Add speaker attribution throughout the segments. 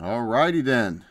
Speaker 1: Alrighty then.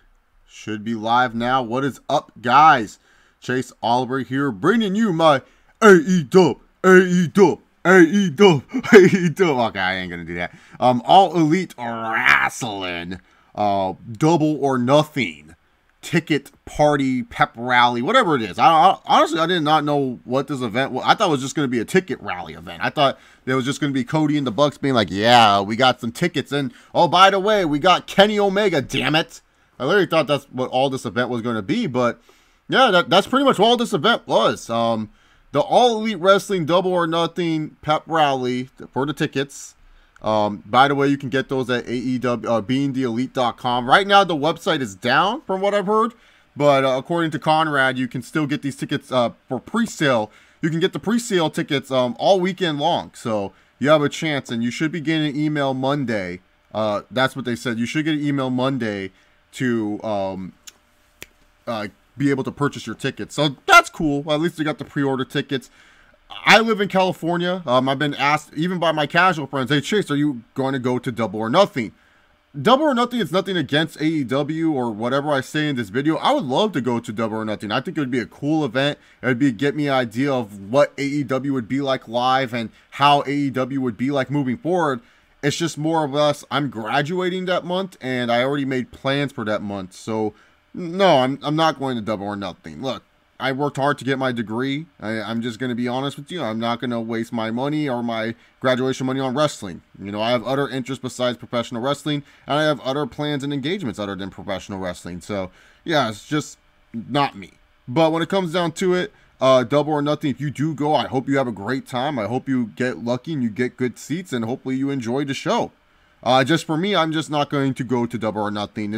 Speaker 1: Should be live now. What is up, guys? Chase Oliver here, bringing you my AEW, AEW, AEW, AEW. Okay, I ain't gonna do that. All Elite Wrestling, Double or Nothing, Ticket Party, Pep Rally, whatever it is. Honestly, I did not know what this event was. I thought it was just going to be a ticket rally event. I thought there was just going to be Cody and the Bucks being like, yeah, we got some tickets. And, oh, by the way, we got Kenny Omega, damn it. I literally thought that's what all this event was going to be. But, yeah, that's pretty much all this event was. The All Elite Wrestling Double or Nothing Pep Rally for the tickets. By the way, you can get those at AEW, beingtheelite.com. Right now, the website is down from what I've heard, but according to Conrad, you can still get these tickets for pre-sale. You can get the pre-sale tickets all weekend long, so you have a chance, and you should be getting an email Monday. That's what they said. You should get an email Monday to be able to purchase your tickets. So that's cool. Well, at least you got the pre-order tickets. I live in California. I've been asked, even by my casual friends, hey, Chase, are you going to go to Double or Nothing? Double or Nothing is nothing against AEW or whatever I say in this video. I would love to go to Double or Nothing. I think it would be a cool event. It would get me an idea of what AEW would be like live and how AEW would be like moving forward. It's just more or less, I'm graduating that month, and I already made plans for that month. So, no, I'm not going to Double or Nothing. Look. I worked hard to get my degree. I'm just going to be honest with you. I'm not going to waste my money or my graduation money on wrestling. You know, I have other interests besides professional wrestling, and I have other plans and engagements other than professional wrestling. So, yeah, it's just not me. But when it comes down to it, Double or Nothing, if you do go, I hope you have a great time. I hope you get lucky and you get good seats, and hopefully you enjoy the show. Just for me, I'm just not going to go to Double or Nothing.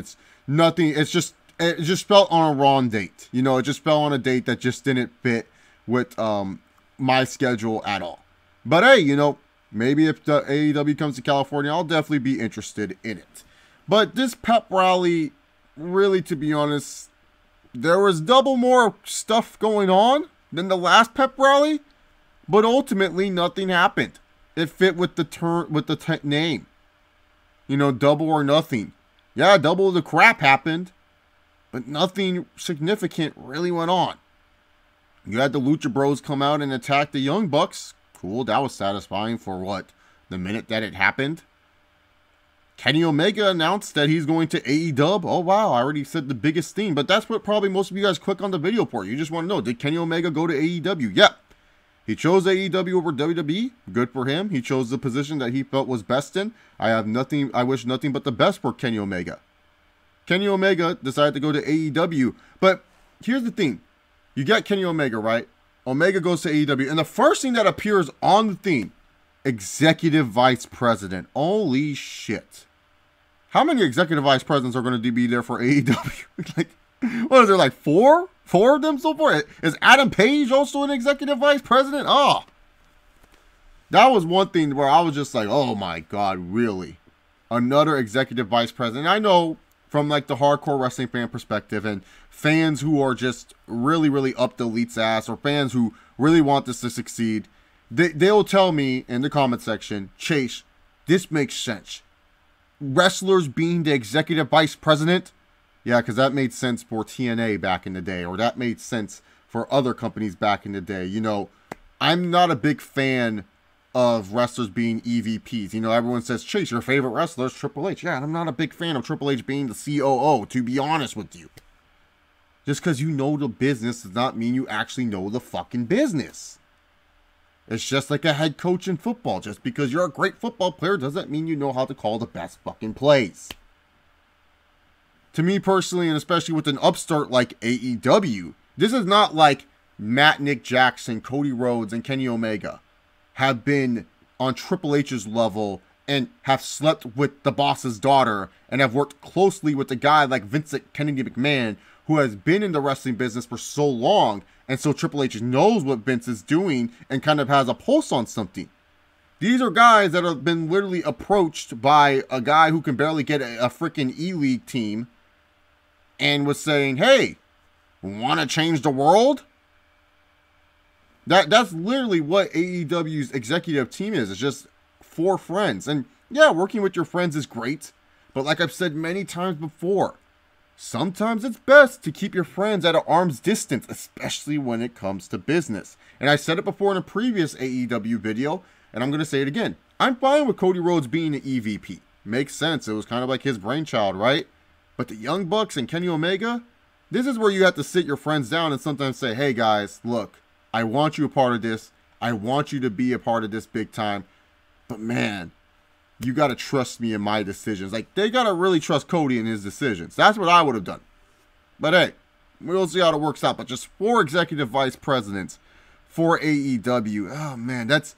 Speaker 1: It just fell on a wrong date. You know, it just fell on a date that just didn't fit with my schedule at all. But hey, you know, maybe if the AEW comes to California, I'll definitely be interested in it. But this pep rally, really, to be honest, there was double more stuff going on than the last pep rally, but ultimately nothing happened. It fit with the name. You know, Double or Nothing. Yeah, double the crap happened. But nothing significant really went on. You had the Lucha Bros come out and attack the Young Bucks. Cool, that was satisfying for what? The minute that it happened. Kenny Omega announced that he's going to AEW. Oh wow, I already said the biggest theme. But that's what probably most of you guys click on the video for. You just want to know, did Kenny Omega go to AEW? Yep. He chose AEW over WWE. Good for him. He chose the position that he felt was best in. I wish nothing but the best for Kenny Omega. Kenny Omega decided to go to AEW. But here's the thing. You got Kenny Omega, right? Omega goes to AEW. And the first thing that appears on the theme, Executive Vice President. Holy shit. How many Executive Vice Presidents are going to be there for AEW? Like, what is there, like four? Four of them so far? Is Adam Page also an Executive Vice President? Oh. That was one thing where I was just like, oh my God, really? Another Executive Vice President. I know from like the hardcore wrestling fan perspective and fans who are just really, really up the Elite's ass, or fans who really want this to succeed, they'll tell me in the comment section, Chase, this makes sense. Wrestlers being the executive vice president? Yeah, because that made sense for TNA back in the day, or that made sense for other companies back in the day. You know, I'm not a big fan of wrestlers being EVPs. You know, everyone says, Chase, your favorite wrestler is Triple H. Yeah, and I'm not a big fan of Triple H being the COO, to be honest with you. Just because you know the business does not mean you actually know the fucking business. It's just like a head coach in football. Just because you're a great football player doesn't mean you know how to call the best fucking plays. To me personally, and especially with an upstart like AEW, this is not like Matt Nick Jackson, Cody Rhodes, and Kenny Omega have been on Triple H's level and have slept with the boss's daughter and have worked closely with a guy like Vincent Kennedy McMahon, who has been in the wrestling business for so long, and so Triple H knows what Vince is doing and kind of has a pulse on something. These are guys that have been literally approached by a guy who can barely get a freaking E-League team and was saying, hey, want to change the world? That's literally what AEW's executive team is. It's just 4 friends. And yeah, working with your friends is great. But like I've said many times before, sometimes it's best to keep your friends at an arm's distance, especially when it comes to business. And I said it before in a previous AEW video, and I'm going to say it again. I'm fine with Cody Rhodes being an EVP. Makes sense. It was kind of like his brainchild, right? But the Young Bucks and Kenny Omega, this is where you have to sit your friends down and sometimes say, hey guys, look, I want you a part of this. I want you to be a part of this big time. But man, you got to trust me in my decisions. Like, they got to really trust Cody in his decisions. That's what I would have done. But hey, we'll see how it works out. But just 4 executive vice presidents for AEW. Oh man, that's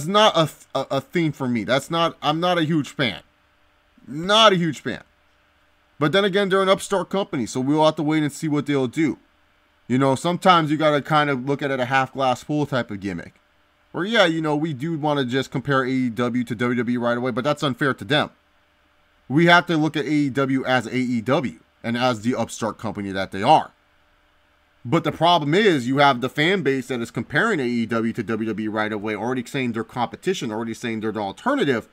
Speaker 1: not a theme for me. I'm not a huge fan. Not a huge fan. But then again, they're an upstart company, so we'll have to wait and see what they'll do. You know, sometimes you got to kind of look at it a half glass full type of gimmick. Or yeah, you know, we do want to just compare AEW to WWE right away, but that's unfair to them. We have to look at AEW as AEW and as the upstart company that they are. But the problem is you have the fan base that is comparing AEW to WWE right away, already saying they're competition, already saying they're the alternative.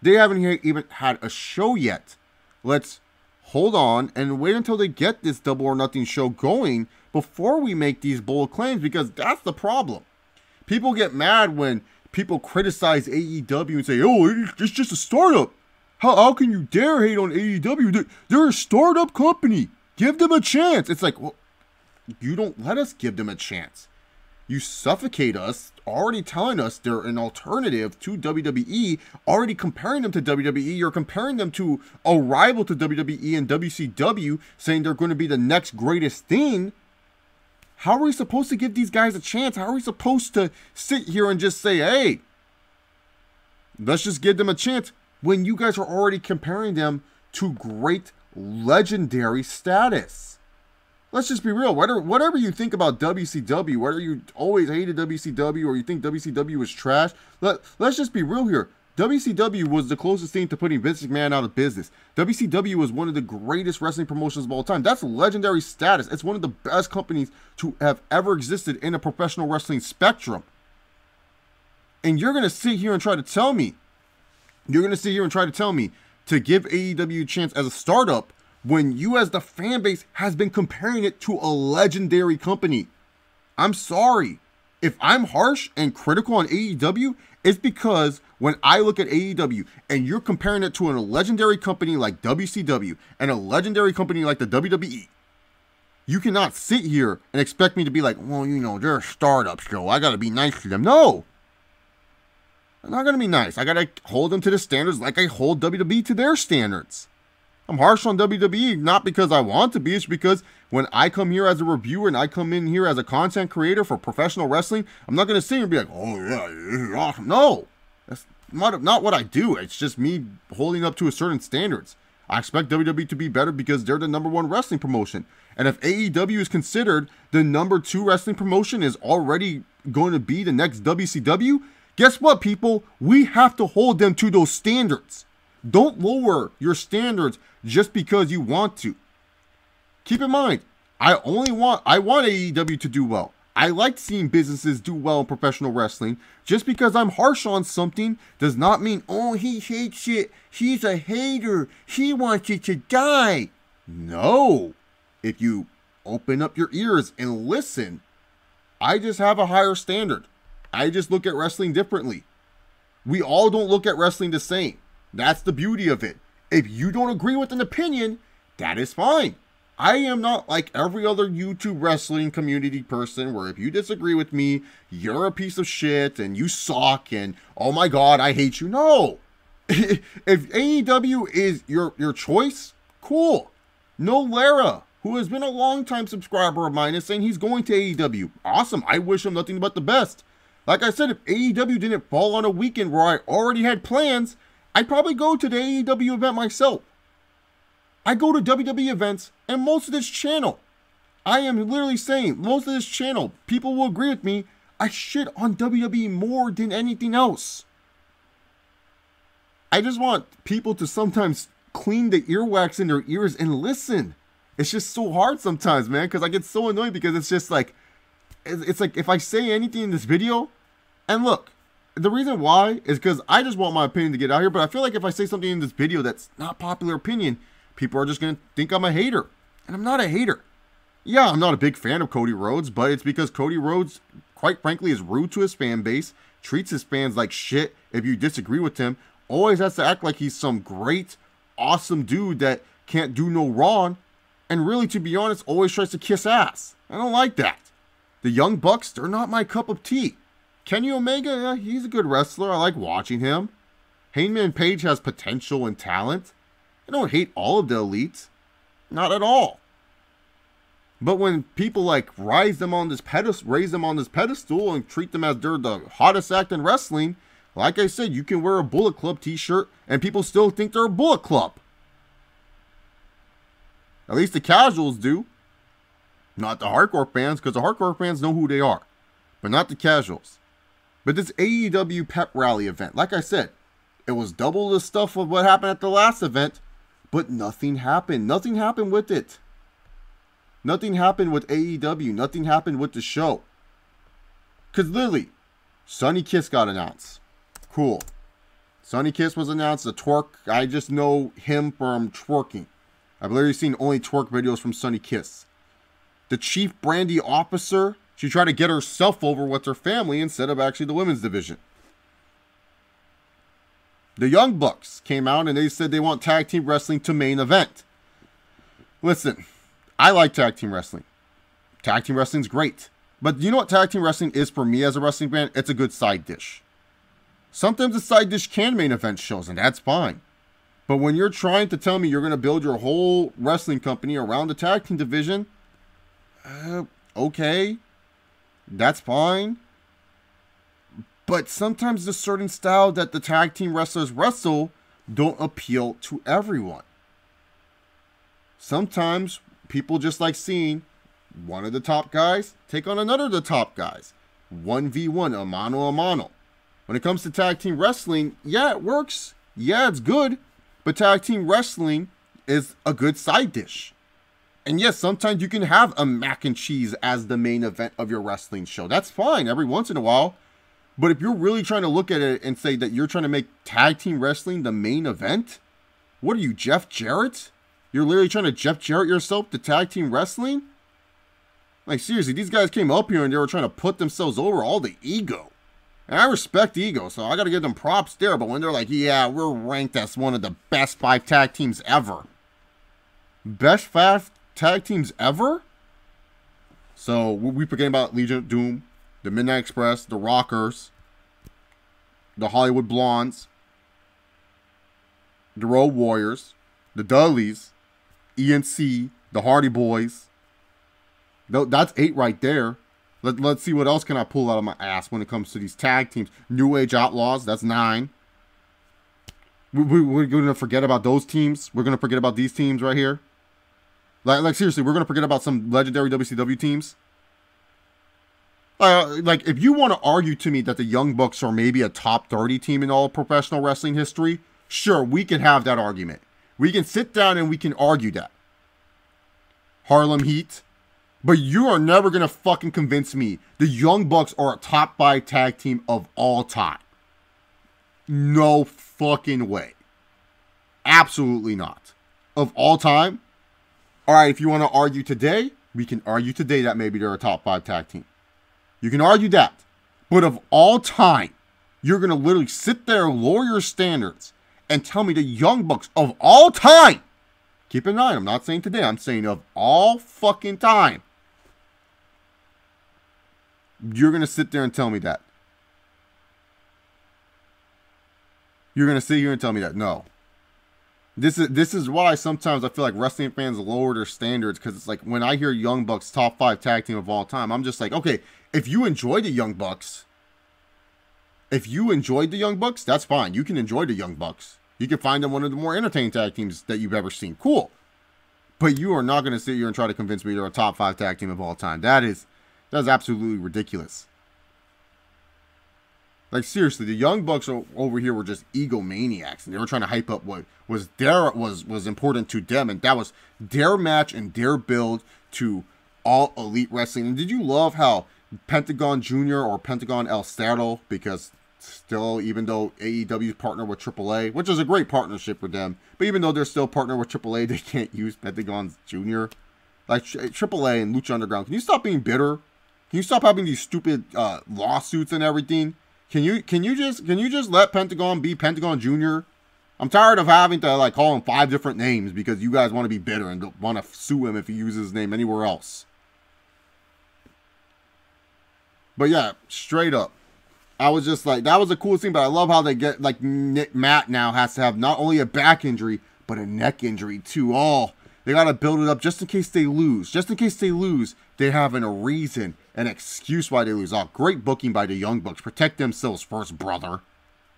Speaker 1: They haven't even had a show yet. Let's hold on and wait until they get this Double or Nothing show going before we make these bold claims, because that's the problem. People get mad when people criticize AEW and say, oh, it's just a startup. How can you dare hate on AEW? They're a startup company. Give them a chance. It's like, well, you don't let us give them a chance. You suffocate us, already telling us they're an alternative to WWE, already comparing them to WWE. You're comparing them to a rival to WWE and WCW, saying they're going to be the next greatest thing. How are we supposed to give these guys a chance? How are we supposed to sit here and just say, hey, let's just give them a chance when you guys are already comparing them to great legendary status? Let's just be real. Whatever you think about WCW, whether you always hated WCW or you think WCW was trash, let's just be real here. WCW was the closest thing to putting Vince McMahon out of business. WCW was one of the greatest wrestling promotions of all time. That's legendary status. It's one of the best companies to have ever existed in a professional wrestling spectrum. And you're going to sit here and try to tell me, to give AEW a chance as a startup when you as the fan base has been comparing it to a legendary company. I'm sorry. If I'm harsh and critical on AEW, it's because when I look at AEW and you're comparing it to a legendary company like WCW and a legendary company like the WWE, you cannot sit here and expect me to be like, well, you know, they're a startup, so I got to be nice to them. No. I'm not going to be nice. I got to hold them to the standards like I hold WWE to their standards. I'm harsh on WWE, not because I want to be. It's because when I come here as a reviewer and I come in here as a content creator for professional wrestling, I'm not going to sit here and be like, oh yeah, this is awesome. No, that's not what I do. It's just me holding up to a certain standards. I expect WWE to be better because they're the #1 wrestling promotion. And if AEW is considered the #2 wrestling promotion is already going to be the next WCW, guess what, people? We have to hold them to those standards. Don't lower your standards just because you want to. Keep in mind, I want AEW to do well. I like seeing businesses do well in professional wrestling. Just because I'm harsh on something does not mean, oh, he hates it. He's a hater. He wants it to die. No. If you open up your ears and listen, I just have a higher standard. I just look at wrestling differently. We all don't look at wrestling the same. That's the beauty of it. If you don't agree with an opinion, that is fine. I am not like every other YouTube wrestling community person where if you disagree with me, you're a piece of shit and you suck and oh my god, I hate you. No. If AEW is your choice, cool. No Lara, who has been a long-time subscriber of mine, is saying he's going to AEW. Awesome. I wish him nothing but the best. Like I said, if AEW didn't fall on a weekend where I already had plans, I'd probably go to the AEW event myself. I go to WWE events and most of this channel, I am literally saying, most of this channel, people will agree with me, I shit on WWE more than anything else. I just want people to sometimes clean the earwax in their ears and listen. It's just so hard sometimes, man, because I get so annoyed because it's just like, it's like if I say anything in this video, and look, The reason why is because I just want my opinion to get out here, but I feel like if I say something in this video that's not popular opinion, people are just going to think I'm a hater. And I'm not a hater. Yeah, I'm not a big fan of Cody Rhodes, but it's because Cody Rhodes, quite frankly, is rude to his fan base, treats his fans like shit if you disagree with him, always has to act like he's some great, awesome dude that can't do no wrong, and really, to be honest, always tries to kiss ass. I don't like that. The Young Bucks, they're not my cup of tea. Kenny Omega, yeah, he's a good wrestler. I like watching him. Hangman Page has potential and talent. I don't hate all of the elites. Not at all. But when people like raise them on this pedestal and treat them as they're the hottest act in wrestling, like I said, you can wear a Bullet Club t-shirt and people still think they're a Bullet Club. At least the casuals do. Not the hardcore fans, because the hardcore fans know who they are. But not the casuals. But this AEW pep rally event, like I said, it was double the stuff of what happened at the last event, but nothing happened. Nothing happened with it. Nothing happened with AEW. Nothing happened with the show. Because literally, Sonny Kiss got announced. Cool. Sonny Kiss was announced. The twerk, I just know him from twerking. I've literally seen only twerk videos from Sonny Kiss. The Chief Brandy Officer, she tried to get herself over with her family instead of actually the women's division. The Young Bucks came out and they said they want tag team wrestling to main event. Listen, I like tag team wrestling. Tag team wrestling's great. But you know what tag team wrestling is for me as a wrestling fan? It's a good side dish. Sometimes a side dish can main event shows, and that's fine. But when you're trying to tell me you're going to build your whole wrestling company around the tag team division, okay, that's fine. But sometimes the certain style that the tag team wrestlers wrestle don't appeal to everyone. Sometimes people just like seeing one of the top guys take on another of the top guys. 1v1, a mano a mano. When it comes to tag team wrestling, yeah, it works. Yeah, it's good. But tag team wrestling is a good side dish. And yes, sometimes you can have a mac and cheese as the main event of your wrestling show. That's fine every once in a while. But if you're really trying to look at it and say that you're trying to make tag team wrestling the main event, what are you, Jeff Jarrett? You're literally trying to Jeff Jarrett yourself to tag team wrestling? Like, seriously, these guys came up here and they were trying to put themselves over all the ego. And I respect ego, so I got to give them props there. But when they're like, yeah, we're ranked as one of the best 5 tag teams ever. Best 5 tag teams ever? So, we forgetting about Legion of Doom, the Midnight Express, the Rockers, the Hollywood Blondes, the Road Warriors, the Dudleys, ENC, the Hardy Boys. That's 8 right there. Let's see what else can I pull out of my ass when it comes to these tag teams. New Age Outlaws, that's 9. We're going to forget about those teams. We're going to forget about these teams right here. Like seriously, we're going to forget about some legendary WCW teams. Like, if you want to argue to me that the Young Bucks are maybe a top 30 team in all professional wrestling history, sure, we can have that argument. We can sit down and we can argue that. Harlem Heat. But you are never going to fucking convince me the Young Bucks are a top 5 tag team of all time. No fucking way. Absolutely not. Of all time? Alright, if you want to argue today, we can argue today that maybe they're a top 5 tag team. You can argue that. But of all time, you're going to literally sit there, lower your standards, and tell me the Young Bucks of all time. Keep in mind, I'm not saying today, I'm saying of all fucking time. You're going to sit there and tell me that. You're going to sit here and tell me that. No. This is why sometimes I feel like wrestling fans lower their standards, because it's like when I hear Young Bucks top 5 tag team of all time, I'm just like, okay, if you enjoy the Young Bucks, if you enjoyed the Young Bucks, that's fine. You can enjoy the Young Bucks. You can find them one of the more entertaining tag teams that you've ever seen. Cool. But you are not going to sit here and try to convince me they're a top 5 tag team of all time. That's absolutely ridiculous. Like, seriously, the Young Bucks over here were just egomaniacs, and they were trying to hype up what was important to them, and that was their match and their build to All Elite Wrestling. And did you love how Pentagon Jr. or Pentagon El Cerdo, because Still, even though AEW's partner with AAA, which is a great partnership for them, but even though they're still partnered with AAA, they can't use Pentagon Jr. Like AAA and Lucha Underground. Can you stop being bitter? Can you stop having these stupid lawsuits and everything? Can you just let Pentagon be Pentagon Jr.? I'm tired of having to like call him 5 different names because you guys want to be bitter and want to sue him if he uses his name anywhere else. But yeah, straight up, I was just like, that was a cool scene. But I love how they get like Matt now has to have not only a back injury but a neck injury too. Oh, they gotta build it up just in case they lose. Just in case they lose, they have a reason, an excuse why they lose. Oh, great booking by the Young Bucks. Protect themselves first, brother.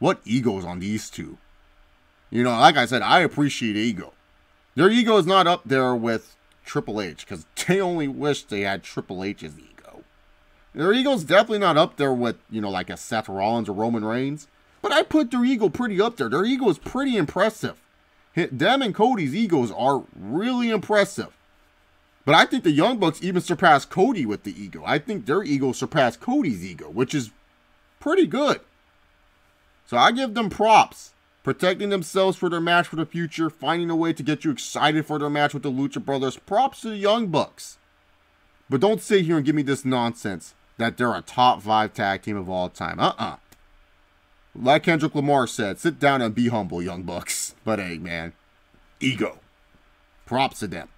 Speaker 1: What egos on these two? You know, like I said, I appreciate ego. Their ego is not up there with Triple H because they only wish they had Triple H's ego. Their ego's definitely not up there with, you know, like a Seth Rollins or Roman Reigns. But I put their ego pretty up there. Their ego is pretty impressive. Them and Cody's egos are really impressive. But I think the Young Bucks even surpassed Cody with the ego. I think their ego surpassed Cody's ego, which is pretty good. So I give them props. Protecting themselves for their match for the future, finding a way to get you excited for their match with the Lucha Brothers. Props to the Young Bucks. But don't sit here and give me this nonsense that they're a top 5 tag team of all time. Like Kendrick Lamar said, sit down and be humble, Young Bucks. But hey, man, ego. Props to them.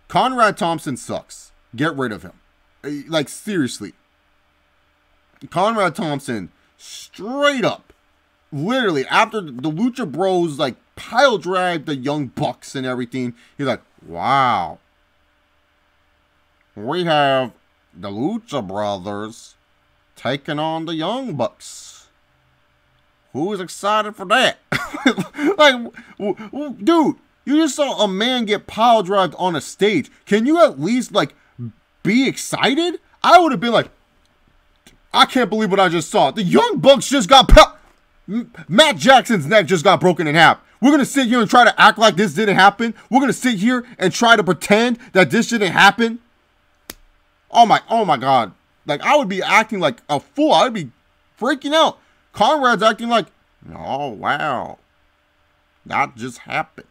Speaker 1: Conrad Thompson sucks. Get rid of him. Like, seriously. Conrad Thompson, straight up, literally, after the Lucha Bros, like, pile drive the Young Bucks and everything, he's like, wow. We have the Lucha Brothers taking on the Young Bucks. Who's excited for that? Like, dude, you just saw a man get pile drived on a stage. Can you at least, like, be excited? I would have been like, I can't believe what I just saw. The Young Bucks just got Matt Jackson's neck just got broken in half. We're going to sit here and try to act like this didn't happen. We're going to sit here and try to pretend that this didn't happen. Oh my God. Like, I would be acting like a fool. I would be freaking out. Conrad's acting like, oh, wow. That just happened.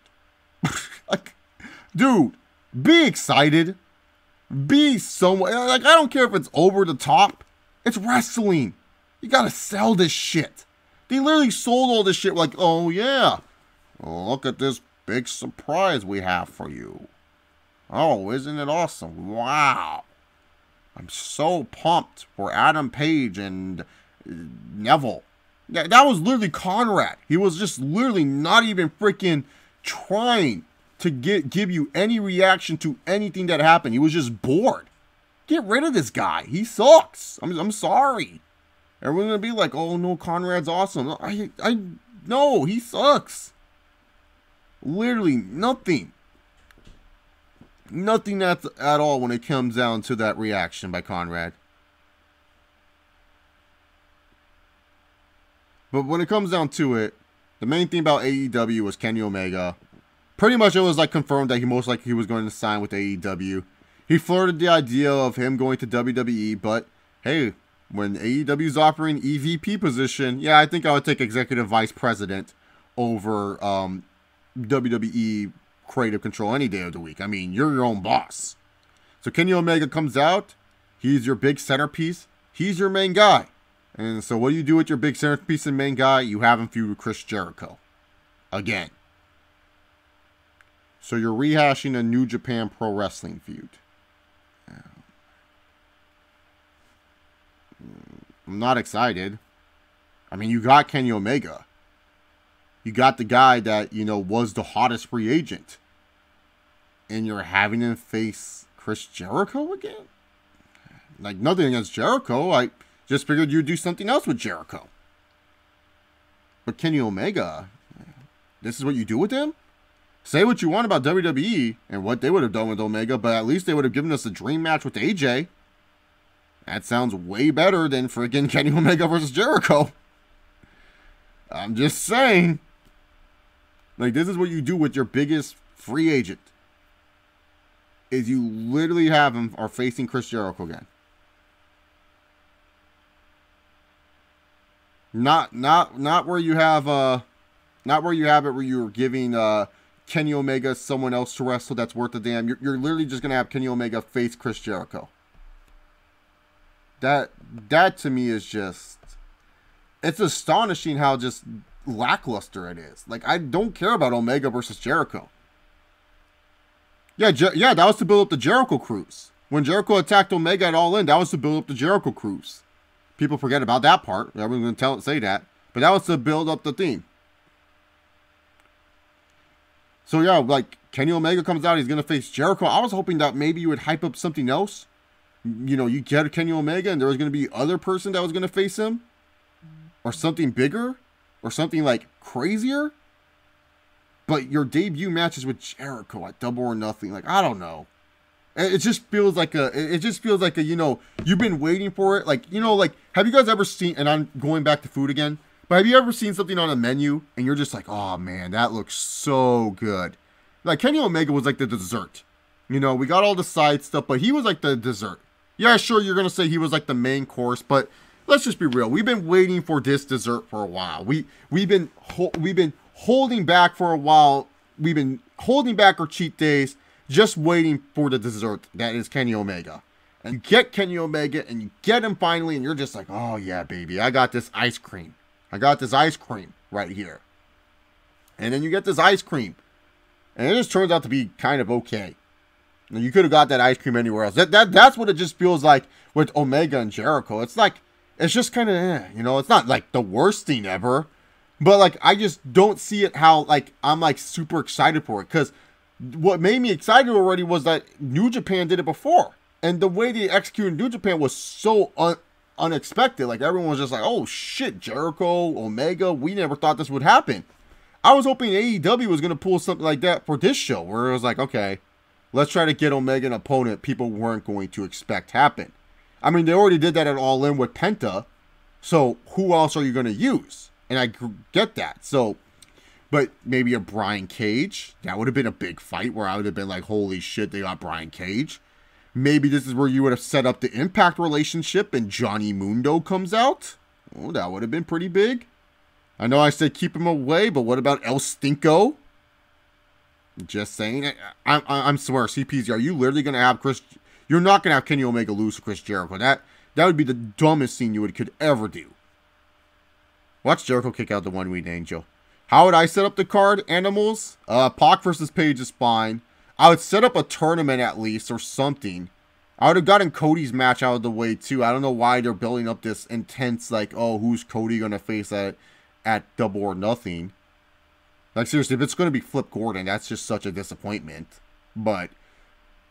Speaker 1: Like, dude, be excited. Be somewhat, like, I don't care if it's over the top. It's wrestling. You got to sell this shit. They literally sold all this shit like, oh, yeah. Look at this big surprise we have for you. Oh, isn't it awesome? Wow. I'm so pumped for Adam Page and Neville. That was literally Conrad. He was just literally not even freaking trying to give you any reaction to anything that happened. He was just bored. Get rid of this guy. He sucks. I'm sorry. Everyone's gonna be like, oh no, Conrad's awesome. No, he sucks. Literally nothing. Nothing at all when it comes down to that reaction by Conrad. But when it comes down to it, the main thing about AEW was Kenny Omega. Pretty much it was like confirmed that he most likely was going to sign with AEW. He flirted the idea of him going to WWE, but hey, when AEW's offering EVP position, yeah, I think I would take Executive Vice President over WWE creative control any day of the week. I mean, you're your own boss. So Kenny Omega comes out. He's your big centerpiece. He's your main guy. And so what do you do with your big centerpiece and main guy? You have him feud with Chris Jericho. Again. So you're rehashing a New Japan Pro Wrestling feud. I'm not excited. I mean, you got Kenny Omega. You got the guy that, you know, was the hottest free agent. And you're having him face Chris Jericho again? Like, nothing against Jericho. I just figured you'd do something else with Jericho. But Kenny Omega, this is what you do with him? Say what you want about WWE and what they would have done with Omega, but at least they would have given us a dream match with AJ. That sounds way better than freaking Kenny Omega versus Jericho. I'm just saying. Like, this is what you do with your biggest free agent. Is you literally have him are facing Chris Jericho again. Not where you have not where you have it where you're giving Kenny Omega someone else to wrestle that's worth a damn. You're literally just gonna have Kenny Omega face Chris Jericho. That to me is just, it's astonishing how just lackluster it is. Like, I don't care about Omega versus Jericho. Yeah, that was to build up the Jericho Cruise. When Jericho attacked Omega at All In, that was to build up the Jericho Cruise. People forget about that part. Everyone's going to say that. But that was to build up the theme. So yeah, like, Kenny Omega comes out, he's going to face Jericho. I was hoping that maybe you would hype up something else. You know, you get Kenny Omega and there was going to be other person that was going to face him. Or something bigger. Or something, like, crazier. But your debut matches with Jericho at Double or Nothing. Like, I don't know. It just feels like a, you know, you've been waiting for it. Like, you know, like, have you guys ever seen, and I'm going back to food again, but have you ever seen something on a menu and you're just like, oh man, that looks so good. Like, Kenny Omega was like the dessert. You know, we got all the side stuff, but he was like the dessert. Yeah, sure, you're going to say he was like the main course, but let's just be real. We've been waiting for this dessert for a while. We've been holding back for a while. We've been holding back our cheat days, just waiting for the dessert that is Kenny Omega. And you get Kenny Omega, and you get him finally, and you're just like, oh yeah, baby, I got this ice cream. I got this ice cream right here. And then you get this ice cream, and it just turns out to be kind of okay. And you could have got that ice cream anywhere else. That's what it just feels like with Omega and Jericho. It's like, it's just kind of, you know, it's not like the worst thing ever. But, like, I just don't see it how, like, I'm, like, super excited for it. Because what made me excited already was that New Japan did it before. And the way they executed New Japan was so unexpected. Like, everyone was just like, oh, shit, Jericho, Omega, we never thought this would happen. I was hoping AEW was going to pull something like that for this show. Where it was like, okay, let's try to get Omega an opponent people weren't going to expect happen. I mean, they already did that at All In with Penta. So, who else are you going to use? And I get that. So, but maybe a Brian Cage. That would have been a big fight where I would have been like, holy shit, they got Brian Cage. Maybe this is where you would have set up the Impact relationship and Johnny Mundo comes out. Oh, that would have been pretty big. I know I said keep him away, but what about El Stinko? Just saying. I'm swear, CPZ, are you literally going to have Chris... You're not going to have Kenny Omega lose to Chris Jericho. That would be the dumbest thing you could ever do. Watch Jericho kick out the One-Winged Angel. How would I set up the card? Animals? Pac versus Paige is fine. I would set up a tournament at least or something. I would have gotten Cody's match out of the way too. I don't know why they're building up this intense, like, oh, who's Cody going to face at Double or Nothing? Like, seriously, if it's going to be Flip Gordon, that's just such a disappointment. But,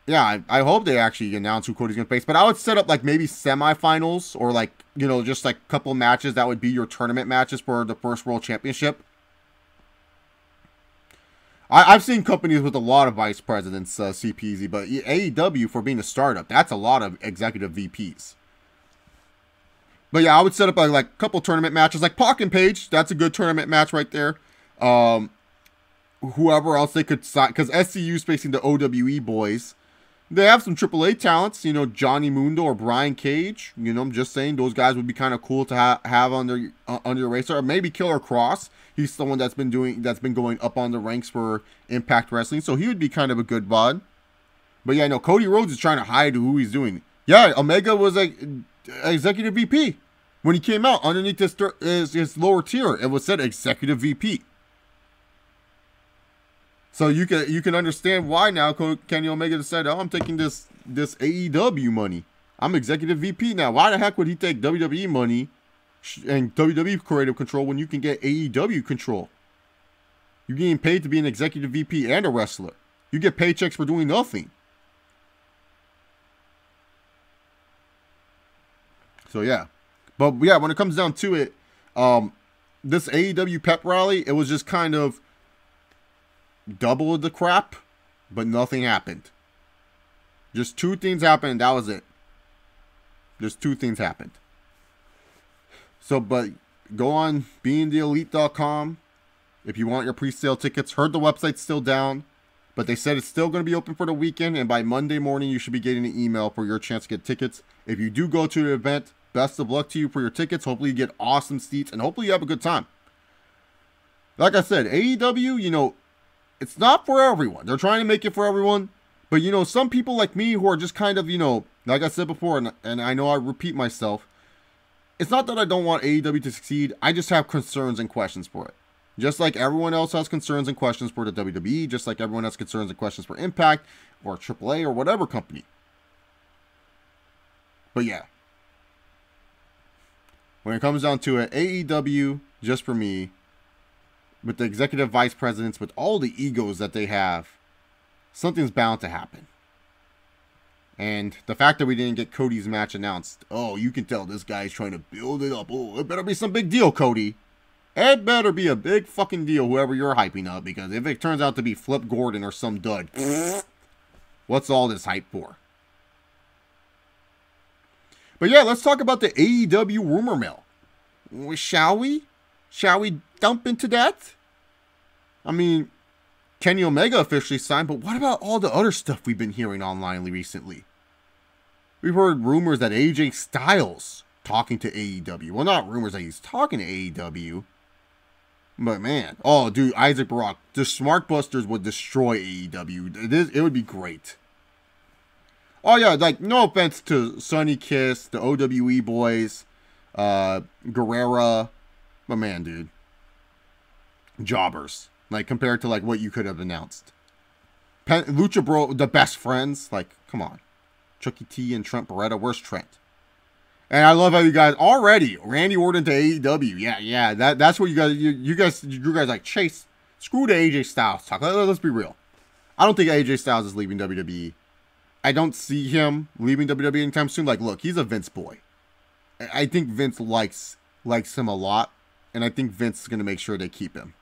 Speaker 1: yeah, I hope they actually announce who Cody's going to face. But I would set up, like, maybe semifinals or, like, you know, just, like, a couple matches that would be your tournament matches for the first World Championship. I've seen companies with a lot of vice presidents, CPZ, but AEW, for being a startup, that's a lot of executive VPs. But, yeah, I would set up, like, a couple tournament matches. Like, Pac and Paige, that's a good tournament match right there. Whoever else they could sign, because SCU's facing the OWE boys. They have some AAA talents, you know, Johnny Mundo or Brian Cage. You know, I'm just saying those guys would be kind of cool to have on your racer. Or maybe Killer Cross. He's someone that's been going up on the ranks for Impact Wrestling, so he would be kind of a good bod. But yeah, no, Cody Rhodes is trying to hide who he's doing. Yeah, Omega was a executive VP when he came out underneath his lower tier. It was said executive VP. So you can understand why now Kenny Omega decided, oh, I'm taking this AEW money. I'm executive VP now. Why the heck would he take WWE money and WWE creative control when you can get AEW control? You're getting paid to be an executive VP and a wrestler. You get paychecks for doing nothing. So yeah. But yeah, when it comes down to it, this AEW pep rally, it was just kind of double of the crap, but nothing happened. Just two things happened, and that was it. Just two things happened. So, but go on beingtheelite.com if you want your pre-sale tickets. Heard the website's still down, but they said it's still going to be open for the weekend, and by Monday morning, you should be getting an email for your chance to get tickets. If you do go to the event, best of luck to you for your tickets. Hopefully you get awesome seats, and hopefully you have a good time. Like I said, AEW, you know, it's not for everyone. They're trying to make it for everyone. But, you know, some people like me who are just kind of, you know, like I said before, and I know I repeat myself, it's not that I don't want AEW to succeed. I just have concerns and questions for it. Just like everyone else has concerns and questions for the WWE, just like everyone has concerns and questions for Impact or AAA or whatever company. But yeah, when it comes down to it, AEW, just for me, with the executive vice presidents, with all the egos that they have, something's bound to happen. And the fact that we didn't get Cody's match announced, oh, you can tell this guy's trying to build it up. Oh, it better be some big deal, Cody. It better be a big fucking deal, whoever you're hyping up, because if it turns out to be Flip Gordon or some dud, what's all this hype for? But yeah, let's talk about the AEW rumor mill. Shall we? Shall we dump into that? I mean, Kenny Omega officially signed, but what about all the other stuff we've been hearing online recently? We've heard rumors that AJ Styles talking to AEW. Well, not rumors that he's talking to AEW. But man, oh dude, Isaac Barak, the Smart Busters would destroy AEW. It would be great. Oh yeah, like no offense to Sonny Kiss, the OWE boys, Guerrera, but man, dude, jobbers. Like compared to like what you could have announced. Lucha Bro, the best friends, like come on, Chucky T and Trent Beretta. Where's Trent? And I love how you guys already Randy Orton to AEW. Yeah. That's what you guys like Chase. Screw the AJ Styles talk. Let's be real. I don't think AJ Styles is leaving WWE. I don't see him leaving WWE anytime soon. Like, look, he's a Vince boy. I think Vince likes him a lot, and I think Vince is gonna make sure they keep him.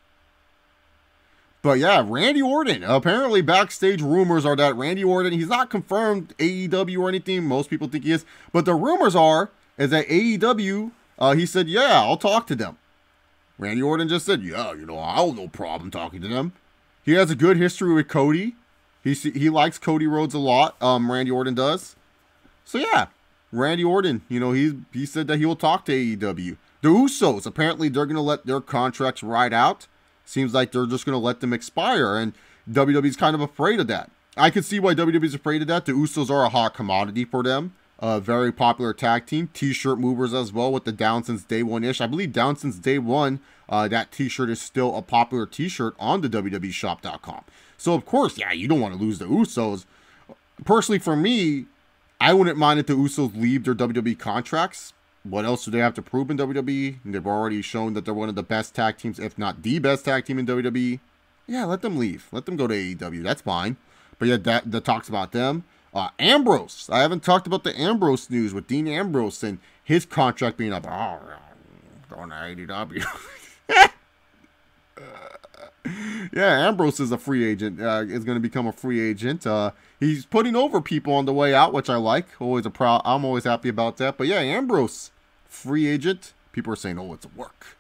Speaker 1: But yeah, Randy Orton. Apparently, backstage rumors are that Randy Orton, he's not confirmed AEW or anything. Most people think he is. But the rumors is that AEW, he said, yeah, I'll talk to them. Randy Orton just said, yeah, you know, I'll no problem talking to them. He has a good history with Cody. He likes Cody Rhodes a lot. Randy Orton does. So yeah, Randy Orton, you know, he said that he will talk to AEW. The Usos, apparently they're going to let their contracts ride out. Seems like they're just going to let them expire, and WWE's kind of afraid of that. I can see why WWE's afraid of that. The Usos are a hot commodity for them. A very popular tag team. T-shirt movers as well with the Down Since Day One-ish. I believe Down Since Day One, that T-shirt is still a popular T-shirt on the WWEshop.com. So, of course, yeah, you don't want to lose the Usos. Personally, for me, I wouldn't mind if the Usos leave their WWE contracts. What else do they have to prove in WWE? They've already shown that they're one of the best tag teams, if not the best tag team in WWE. Yeah, let them leave. Let them go to AEW. That's fine. But yeah, that talks about them. Ambrose. I haven't talked about the Ambrose news with Dean Ambrose and his contract being up. Oh, going to AEW. Yeah, Ambrose is a free agent. Is going to become a free agent. He's putting over people on the way out, which I like. I'm always happy about that. But yeah, Ambrose, free agent. People are saying, "Oh, it's a work."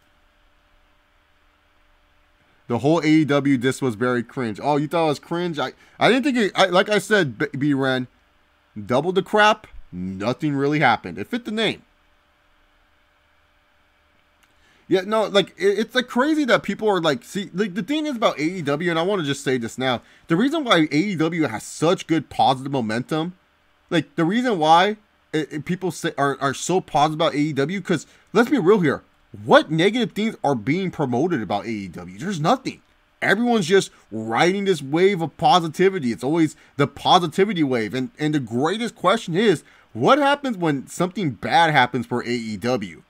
Speaker 1: The whole AEW diss was very cringe. Oh, you thought it was cringe? I didn't think it. Like I said, B-Ren, double the crap. Nothing really happened. It fit the name. Yeah, no, like, it's like crazy that people are like, see, like the thing is about AEW, and I want to just say this now, the reason why AEW has such good positive momentum, like the reason why people say are so positive about AEW, because let's be real here, what negative things are being promoted about AEW? There's nothing. Everyone's just riding this wave of positivity. It's always the positivity wave, and the greatest question is, what happens when something bad happens for AEW?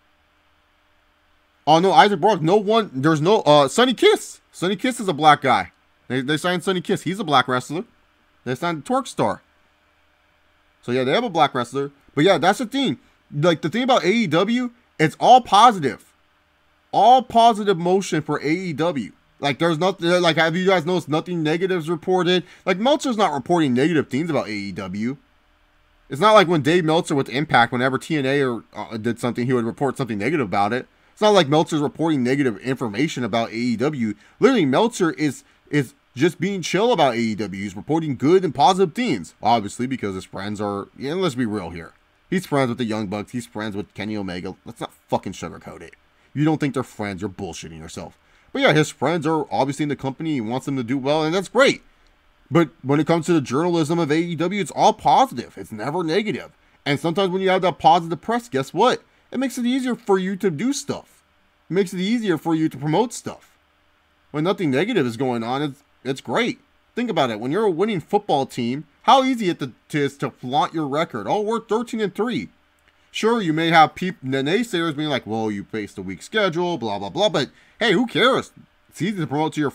Speaker 1: Oh no, Isaac Brock. There's no Sonny Kiss. Sonny Kiss is a black guy. They signed Sonny Kiss. He's a black wrestler. They signed Twerk Star. So yeah, they have a black wrestler. But yeah, that's the thing. Like the thing about AEW, it's all positive. All positive motion for AEW. Like there's nothing, like have you guys noticed nothing negatives reported? Like Meltzer's not reporting negative things about AEW. It's not like when Dave Meltzer with Impact, whenever TNA or did something, he would report something negative about it. It's not like Meltzer's reporting negative information about AEW. Literally, Meltzer is just being chill about AEW. He's reporting good and positive things. Obviously, because his friends are, yeah, let's be real here. He's friends with the Young Bucks. He's friends with Kenny Omega. Let's not fucking sugarcoat it. You don't think they're friends, you're bullshitting yourself. But yeah, his friends are obviously in the company. He wants them to do well, and that's great. But when it comes to the journalism of AEW, it's all positive. It's never negative. And sometimes when you have that positive press, guess what? It makes it easier for you to do stuff. It makes it easier for you to promote stuff. When nothing negative is going on, it's great. Think about it. When you're a winning football team, how easy it is to flaunt your record. Oh, we're 13-3. Sure, you may have the naysayers being like, well, you faced a weak schedule, blah, blah, blah. But hey, who cares? It's easy to promote to your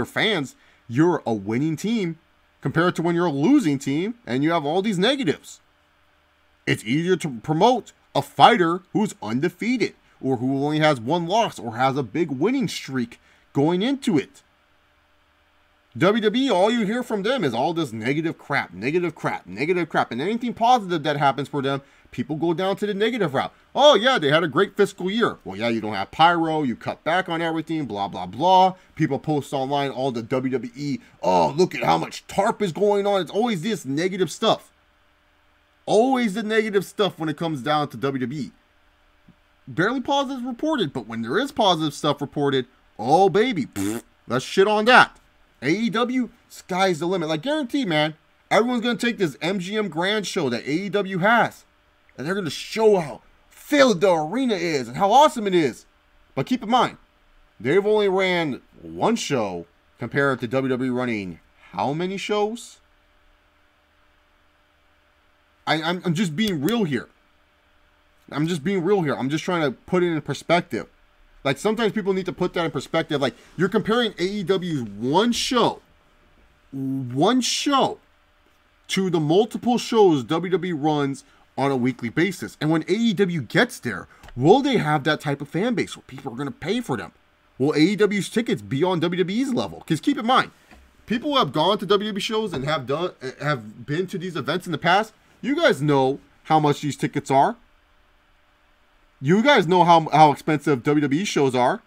Speaker 1: fans you're a winning team compared to when you're a losing team and you have all these negatives. It's easier to promote a fighter who's undefeated or who only has one loss or has a big winning streak going into it. WWE, all you hear from them is all this negative crap. And anything positive that happens for them, people go down to the negative route. Oh, yeah, they had a great fiscal year. Well, yeah, you don't have pyro. You cut back on everything, blah, blah, blah. People post online all the WWE. Oh, look at how much TARP is going on. It's always this negative stuff. Always the negative stuff when it comes down to WWE. Barely positive reported, but when there is positive stuff reported, oh, baby, let's shit on that. AEW, sky's the limit. Like, guaranteed, man, everyone's going to take this MGM Grand show that AEW has, and they're going to show how filled the arena is and how awesome it is. But keep in mind, they've only ran one show compared to WWE running how many shows? I'm just being real here. I'm just trying to put it in perspective. Like, sometimes people need to put that in perspective. Like, you're comparing AEW's one show to the multiple shows WWE runs on a weekly basis. And when AEW gets there, will they have that type of fan base where people are going to pay for them? Will AEW's tickets be on WWE's level? Because keep in mind, people who have gone to WWE shows and have been to these events in the past, you guys know how much these tickets are. You guys know how expensive WWE shows are.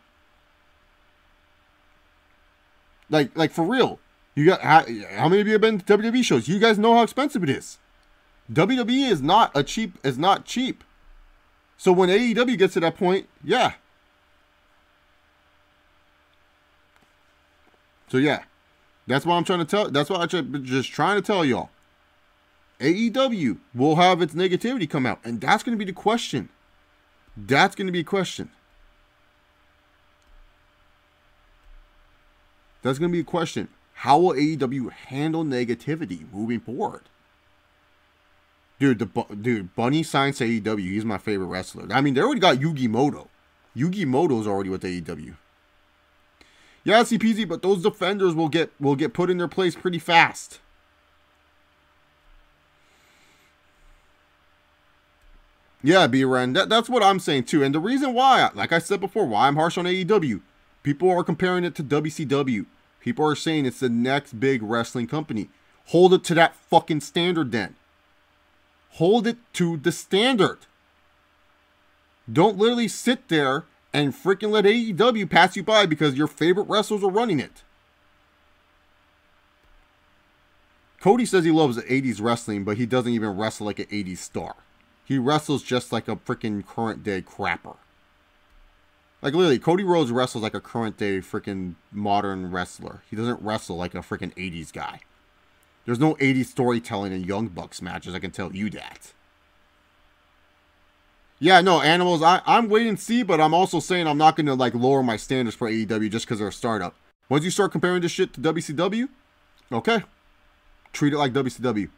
Speaker 1: Like for real. You got how many of you have been to WWE shows? You guys know how expensive it is. WWE is not cheap. So when AEW gets to that point, yeah. So yeah. That's what I'm trying to tell. That's what I'm just trying to tell y'all. AEW will have its negativity come out, and that's going to be the question. That's going to be a question. That's going to be a question. How will AEW handle negativity moving forward? Dude, Bunny signs to AEW. He's my favorite wrestler. I mean, they already got Yugi Moto. Yugi Moto's already with AEW. Yeah, CPZ, but those defenders will get put in their place pretty fast. Yeah, B-Ren, that's what I'm saying too. And the reason why, like I said before, why I'm harsh on AEW, people are comparing it to WCW. People are saying it's the next big wrestling company. Hold it to that fucking standard then. Hold it to the standard. Don't literally sit there and freaking let AEW pass you by because your favorite wrestlers are running it. Cody says he loves 80s wrestling, but he doesn't even wrestle like an 80s star. He wrestles just like a freaking current day crapper. Like literally, Cody Rhodes wrestles like a current day freaking modern wrestler. He doesn't wrestle like a freaking 80s guy. There's no 80s storytelling in Young Bucks matches, I can tell you that. Yeah, no, Animals, I'm waiting to see, but I'm also saying I'm not going to like lower my standards for AEW just because they're a startup. Once you start comparing this shit to WCW, okay. Treat it like WCW.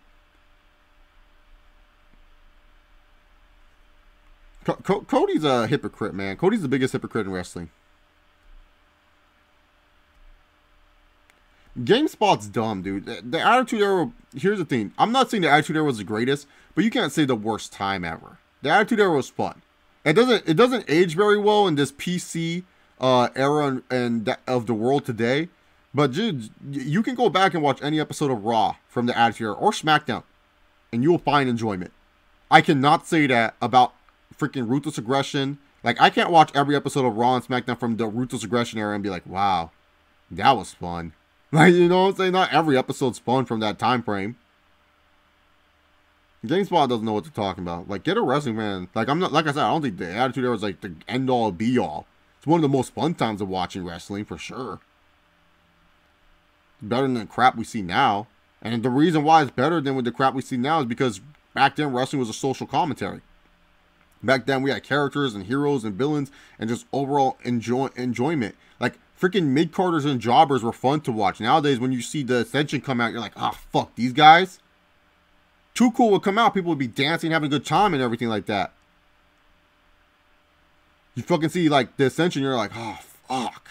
Speaker 1: Cody's a hypocrite, man. Cody's the biggest hypocrite in wrestling. GameSpot's dumb, dude. The Attitude Era, here's the thing. I'm not saying the Attitude Era was the greatest, but you can't say the worst time ever. The Attitude Era was fun. It doesn't age very well in this PC era and of the world today. But dude, you can go back and watch any episode of Raw from the Attitude Era or SmackDown, and you will find enjoyment. I cannot say that about freaking Ruthless Aggression. Like, I can't watch every episode of Raw and SmackDown from the Ruthless Aggression era and be like, wow, that was fun. Like, you know what I'm saying? Not every episode's fun from that time frame. GameSpot doesn't know what they're talking about. Like, get a wrestling fan. Like, I'm not, like I said, I don't think the Attitude Era is like the end all be all. It's one of the most fun times of watching wrestling for sure. Better than the crap we see now. And the reason why it's better than with the crap we see now is because back then wrestling was a social commentary. Back then we had characters and heroes and villains and just overall enjoyment. Like, freaking mid-carders and jobbers were fun to watch. Nowadays, when you see the Ascension come out, you're like, oh, fuck, these guys? Too Cool would come out, people would be dancing, having a good time and everything like that. You fucking see, like, the Ascension, you're like, oh, fuck.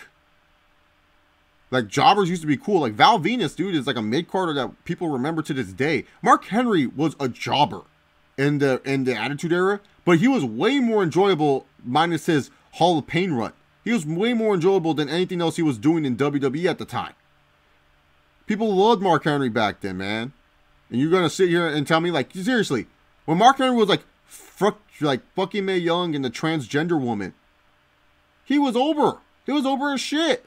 Speaker 1: Like, jobbers used to be cool. Like, Val Venus, dude, is like a mid-carder that people remember to this day. Mark Henry was a jobber in the Attitude Era, but he was way more enjoyable minus his Hall of Pain run. He was way more enjoyable than anything else he was doing in WWE at the time. People loved Mark Henry back then, man. And you're gonna sit here and tell me, like, seriously, when Mark Henry was like fucking Mae Young and the transgender woman, he was over. He was over as shit.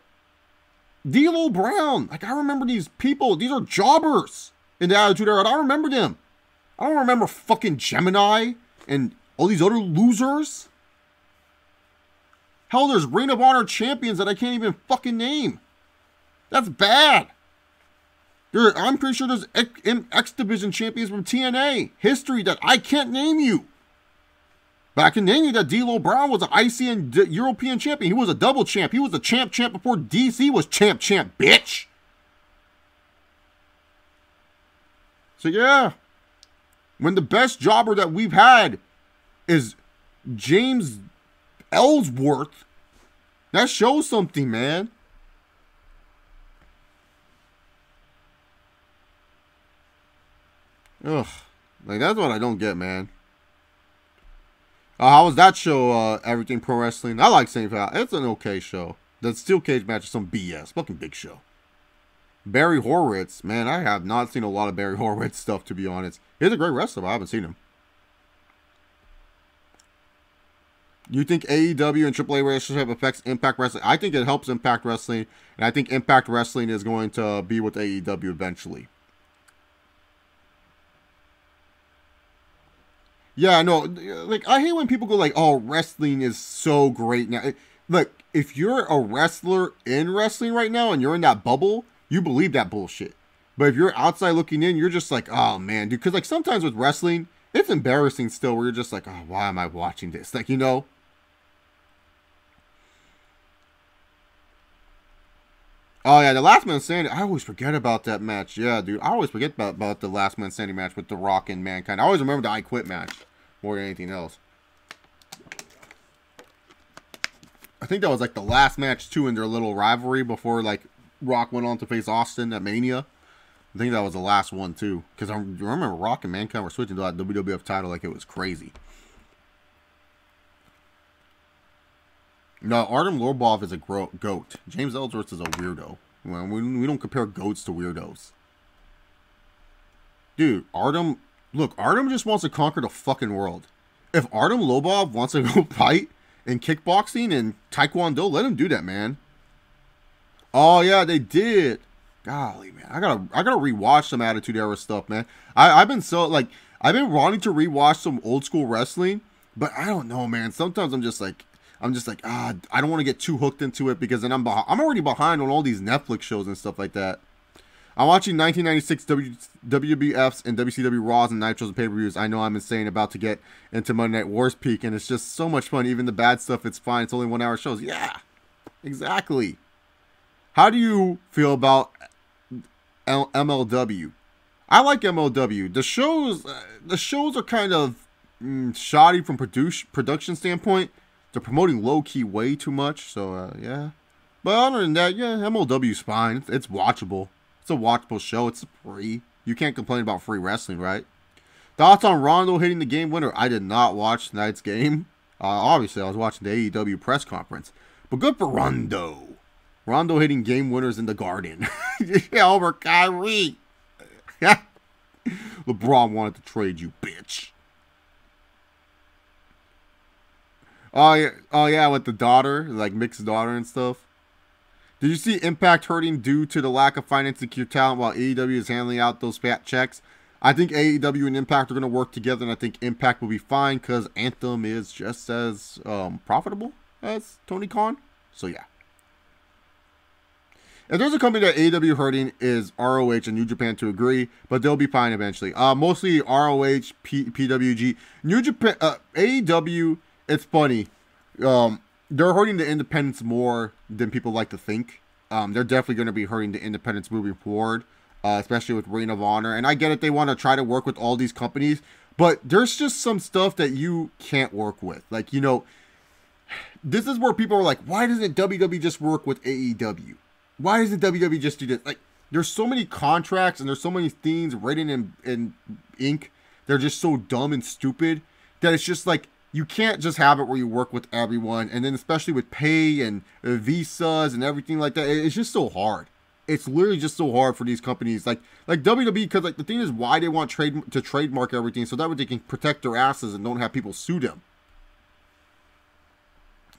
Speaker 1: D'Lo Brown, like, I remember these people. These are jobbers in the Attitude Era. I remember them. I don't remember fucking Gemini and all these other losers. Hell, there's Ring of Honor champions that I can't even fucking name. That's bad. I'm pretty sure there's X Division champions from TNA history that I can't name you. But I can name you that D'Lo Brown was an IC and European champion. He was a double champ. He was a champ before DC was champ, bitch. So yeah, when the best jobber that we've had is James Ellsworth, that shows something, man. Ugh, like, that's what I don't get, man. How was that show, Everything Pro Wrestling? I like St. Val. It's an okay show. The steel cage match is some BS. Fucking big show. Barry Horowitz. Man, I have not seen a lot of Barry Horowitz stuff, to be honest. He's a great wrestler, but I haven't seen him. You think AEW and AAA relationship affects Impact Wrestling? I think it helps Impact Wrestling, and I think Impact Wrestling is going to be with AEW eventually. Yeah, no, like, I hate when people go like, oh, wrestling is so great now. Look, if you're a wrestler in wrestling right now and you're in that bubble, you believe that bullshit. But if you're outside looking in, you're just like, oh, man, dude. Because, like, sometimes with wrestling, it's embarrassing still where you're just like, oh, why am I watching this? Like, you know? Oh, yeah, the Last Man Standing. I always forget about that match. Yeah, dude. I always forget about the Last Man Standing match with The Rock and Mankind. I always remember the I Quit match more than anything else. I think that was like the last match, too, in their little rivalry before, like, Rock went on to face Austin at Mania. I think that was the last one, too. Because I remember Rock and Mankind were switching to that WWF title like it was crazy. No, Artem Lobov is a goat. James Ellsworth is a weirdo. Well, we don't compare goats to weirdos. Dude, Artem just wants to conquer the fucking world. If Artem Lobov wants to go fight in kickboxing and taekwondo, let him do that, man. Oh yeah, they did. Golly, man, I gotta rewatch some Attitude Era stuff, man. I've been wanting to rewatch some old school wrestling, but I don't know, man. Sometimes I'm just like, I don't want to get too hooked into it because then I'm already behind on all these Netflix shows and stuff like that. I'm watching 1996 WWFs and WCW Raws and Nitros and pay-per-views. I know I'm insane, about to get into Monday Night Wars peak, and it's just so much fun. Even the bad stuff, it's fine. It's only 1 hour shows. Yeah, exactly. How do you feel about MLW? I like MLW. The shows are kind of shoddy from production standpoint. They're promoting low-key way too much, so yeah. But other than that, yeah, MLW's fine. It's watchable. It's a watchable show. It's free. You can't complain about free wrestling, right? Thoughts on Rondo hitting the game winner? I did not watch tonight's game. Obviously, I was watching the AEW press conference. But good for Rondo. Rondo hitting game winners in the Garden. Over Kyrie. LeBron wanted to trade you, bitch. Oh yeah, with the daughter, like Mick's daughter and stuff. Did you see Impact hurting due to the lack of financing your talent while AEW is handling out those fat checks? I think AEW and Impact are going to work together, and I think Impact will be fine because Anthem is just as profitable as Tony Khan. So, yeah. If there's a company that AEW hurting is ROH and New Japan to agree, but they'll be fine eventually. Mostly ROH, PWG. New Japan, AEW, it's funny. They're hurting the independents more than people like to think. They're definitely going to be hurting the independents moving forward, especially with Ring of Honor. And I get it, they want to try to work with all these companies, but there's just some stuff that you can't work with. Like, you know, this is where people are like, why doesn't WWE just work with AEW? Why doesn't WWE just do this? Like, there's so many contracts and there's so many things written in ink. They're just so dumb and stupid that it's just like, you can't just have it where you work with everyone. And then especially with pay and visas and everything like that, it's just so hard. It's literally just so hard for these companies like WWE, because like the thing is why they want to trademark everything so that way they can protect their asses and don't have people sue them.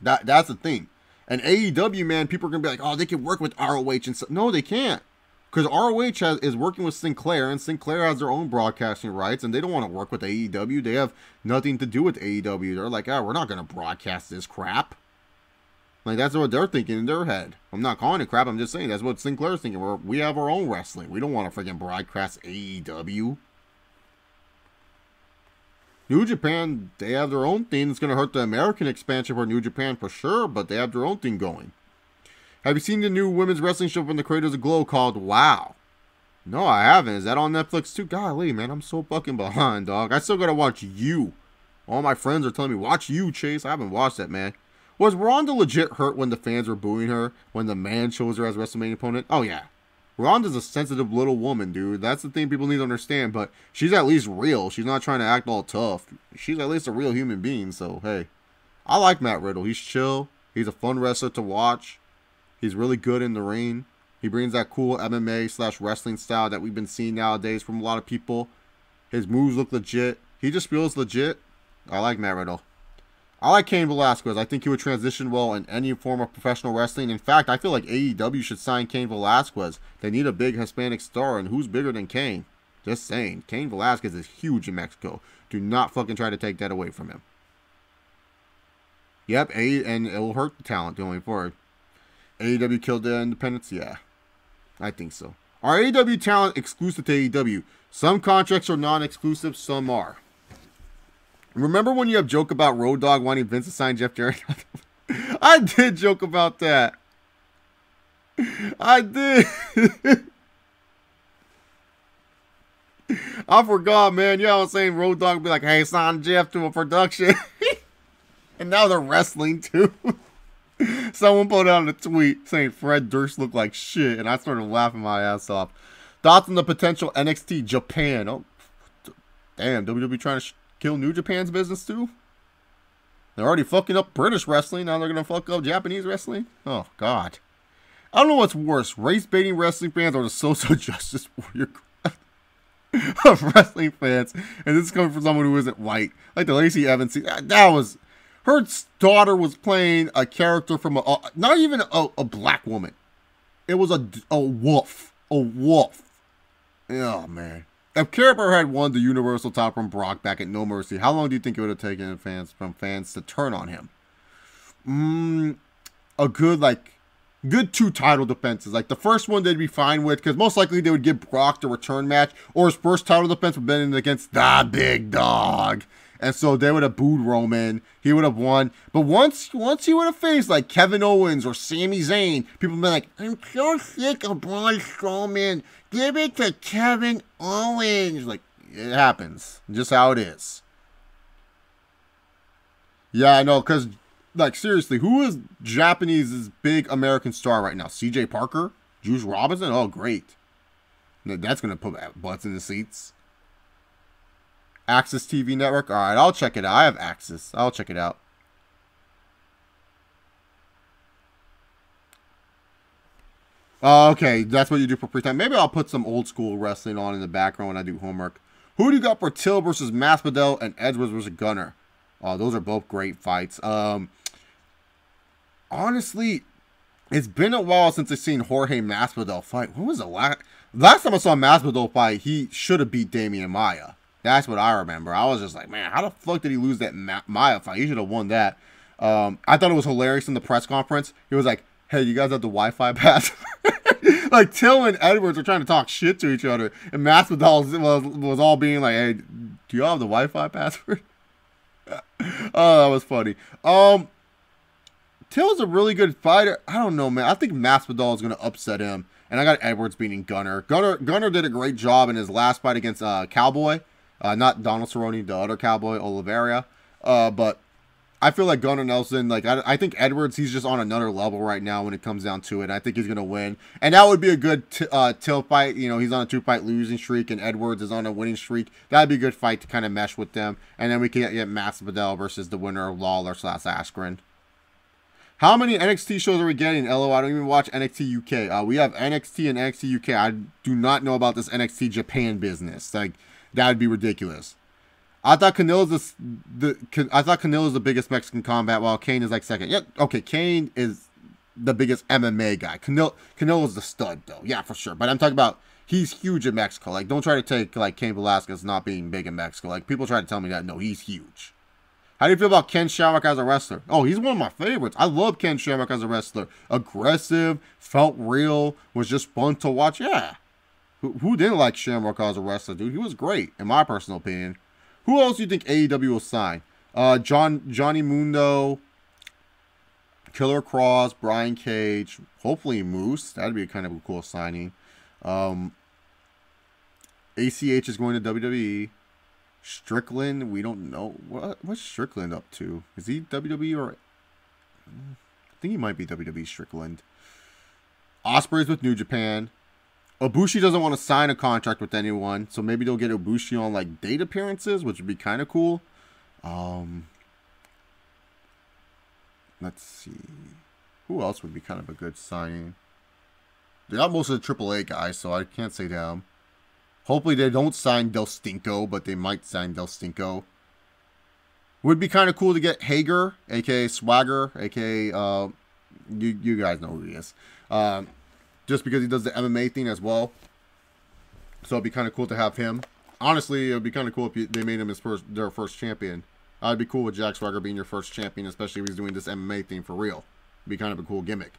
Speaker 1: That's the thing. And AEW, man, people are going to be like, oh, they can work with ROH and stuff. No, they can't. Because ROH is working with Sinclair, and Sinclair has their own broadcasting rights, and they don't want to work with AEW. They have nothing to do with AEW. They're like, we're not going to broadcast this crap. Like, that's what they're thinking in their head. I'm not calling it crap. I'm just saying that's what Sinclair's thinking. We have our own wrestling. We don't want to freaking broadcast AEW. New Japan, they have their own thing. It's going to hurt the American expansion for New Japan for sure, but they have their own thing going. Have you seen the new women's wrestling show from the creators of Glow called WOW? No, I haven't. Is that on Netflix too? Golly, man, I'm so fucking behind, dog. I still got to watch You. All my friends are telling me, watch You, Chase. I haven't watched that, man. Was Ronda legit hurt when the fans were booing her when the man chose her as WrestleMania opponent? Oh, yeah. Ronda's a sensitive little woman, dude. That's the thing people need to understand. But she's at least real. She's not trying to act all tough. She's at least a real human being. So, hey. I like Matt Riddle. He's chill. He's a fun wrestler to watch. He's really good in the ring. He brings that cool MMA/wrestling style that we've been seeing nowadays from a lot of people. His moves look legit. He just feels legit. I like Matt Riddle. I like Cain Velasquez. I think he would transition well in any form of professional wrestling. In fact, I feel like AEW should sign Cain Velasquez. They need a big Hispanic star, and who's bigger than Cain? Just saying. Cain Velasquez is huge in Mexico. Do not fucking try to take that away from him. Yep, and it will hurt the talent going forward. AEW killed the independents? Yeah, I think so. Are AEW talent exclusive to AEW? Some contracts are non-exclusive, some are. Remember when you have joke about Road Dogg wanting Vince to sign Jeff Jarrett? I did joke about that. I did. I forgot, man. You know what I'm saying? Road Dogg would be like, hey, sign Jeff to a production. And now they're wrestling too. Someone put out a tweet saying Fred Durst looked like shit, and I started laughing my ass off. Thoughts on the potential NXT Japan? Oh, damn, WWE trying to kill New Japan's business too? They're already fucking up British wrestling. Now they're gonna fuck up Japanese wrestling? Oh God. I don't know what's worse, race baiting wrestling fans or the social justice warrior of wrestling fans. And this is coming from someone who isn't white, like the Lacey Evans. That was. Her daughter was playing a character from not even a black woman. It was a wolf. A wolf. Oh, man. If Care Bear had won the Universal title from Brock back at No Mercy, how long do you think it would have taken fans to turn on him? A good 2 title defenses. Like the first one they'd be fine with, because most likely they would give Brock the return match, or his first title defense would have been against the big dog. And so they would have booed Roman. He would have won. But once he would have faced like Kevin Owens or Sami Zayn, people would be like, I'm so sick of Braun Strowman. Give it to Kevin Owens. Like, it happens. Just how it is. Yeah, I know. Because, like, seriously, who is Japanese's big American star right now? CJ Parker? Juice Robinson? Oh, great. That's going to put butts in the seats. Access TV Network. All right, I'll check it out. I have Access. I'll check it out. Okay, that's what you do for free time. Maybe I'll put some old school wrestling on in the background when I do homework. Who do you got for Till versus Masvidal and Edwards versus Gunner? Oh, those are both great fights. Honestly, It's been a while since I've seen Jorge Masvidal fight. When was the last time I saw Masvidal fight? He should have beat Damian Maia. That's what I remember. I was just like, man, how the fuck did he lose that Maia fight? He should have won that. I thought it was hilarious in the press conference. He was like, hey, you guys have the Wi-Fi pass? Like, Till and Edwards were trying to talk shit to each other. And Masvidal was all being like, hey, do you all have the Wi-Fi password? Oh, that was funny. Till's a really good fighter. I don't know, man. I think Masvidal is going to upset him. And I got Edwards beating Gunnar. Gunnar did a great job in his last fight against Cowboy. Not Donald Cerrone, the other Cowboy, Oliveira. But I feel like Gunnar Nelson, like, I think Edwards, he's just on another level right now when it comes down to it. I think he's going to win. And that would be a good Till fight. You know, he's on a 2-fight losing streak, and Edwards is on a winning streak. That would be a good fight to kind of mesh with them. And then we can get Masvidal versus the winner of Lawler/Askren. How many NXT shows are we getting? LO, I don't even watch NXT UK. We have NXT and NXT UK. I do not know about this NXT Japan business. Like, that would be ridiculous. I thought Canelo's the biggest Mexican combat, while Kane is like second. Yeah, okay, Kane is the biggest MMA guy. Canelo's the stud, though. Yeah, for sure. But I'm talking about, he's huge in Mexico. Like, don't try to take, like, Cain Velasquez not being big in Mexico. Like, people try to tell me that. No, he's huge. How do you feel about Ken Shamrock as a wrestler? Oh, he's one of my favorites. I love Ken Shamrock as a wrestler. Aggressive, felt real, was just fun to watch. Yeah. Who didn't like Shamrock as a wrestler, dude? He was great, in my personal opinion. Who else do you think AEW will sign? Johnny Mundo, Killer Cross, Brian Cage, hopefully Moose. That'd be kind of a cool signing. ACH is going to WWE. Strickland, we don't know. What's Strickland up to? Is he WWE or... I think he might be WWE Strickland. Ospreay's with New Japan. Ibushi doesn't want to sign a contract with anyone, so maybe they'll get Ibushi on, like, date appearances, which would be kind of cool. Let's see. Who else would be kind of a good signing? They got most of the AAA guys, so I can't say them. Hopefully they don't sign Del Stinko, but they might sign Del Stinko. Would be kind of cool to get Hager, a.k.a. Swagger, a.k.a. You guys know who he is. Just because he does the MMA thing as well. So it'd be kind of cool to have him. Honestly, it would be kind of cool if they made him their first champion. I'd be cool with Jack Swagger being your first champion, especially if he's doing this MMA thing for real. It'd be kind of a cool gimmick.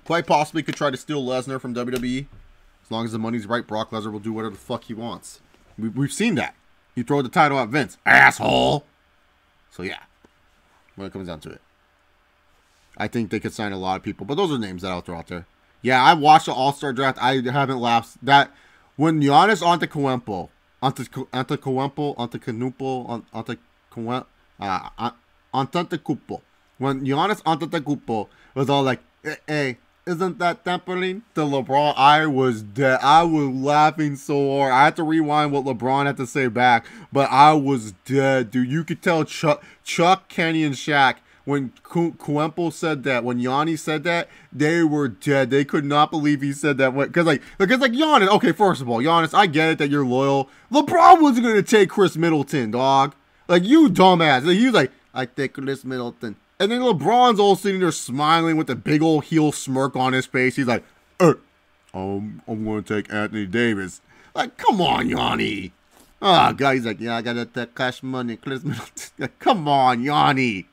Speaker 1: Quite possibly could try to steal Lesnar from WWE. As long as the money's right, Brock Lesnar will do whatever the fuck he wants. We've seen that. You throw the title at Vince. Asshole! So yeah. When it comes down to it. I think they could sign a lot of people. But those are names that I'll throw out there. Yeah, I watched the All-Star Draft. I haven't laughed. That when Giannis Antetokounmpo when Giannis Antetokounmpo was all like, hey, isn't that tampering to LeBron? I was dead. I was laughing so hard. I had to rewind what LeBron had to say back, but I was dead, dude. You could tell Chuck, Kenny, and Shaq, when Kuempo said that, when Yanni said that, they were dead. They could not believe he said that. Because Giannis, okay, first of all, Giannis, I get it that you're loyal. LeBron wasn't going to take Chris Middleton, dog. Like, you dumbass. He was like, I take Chris Middleton. And then LeBron's all sitting there smiling with a big old heel smirk on his face. He's like, I'm going to take Anthony Davis. Like, come on, Yanni. Oh, God, he's like, yeah, I got to take cash money. Chris Middleton. Like, come on, Yanni.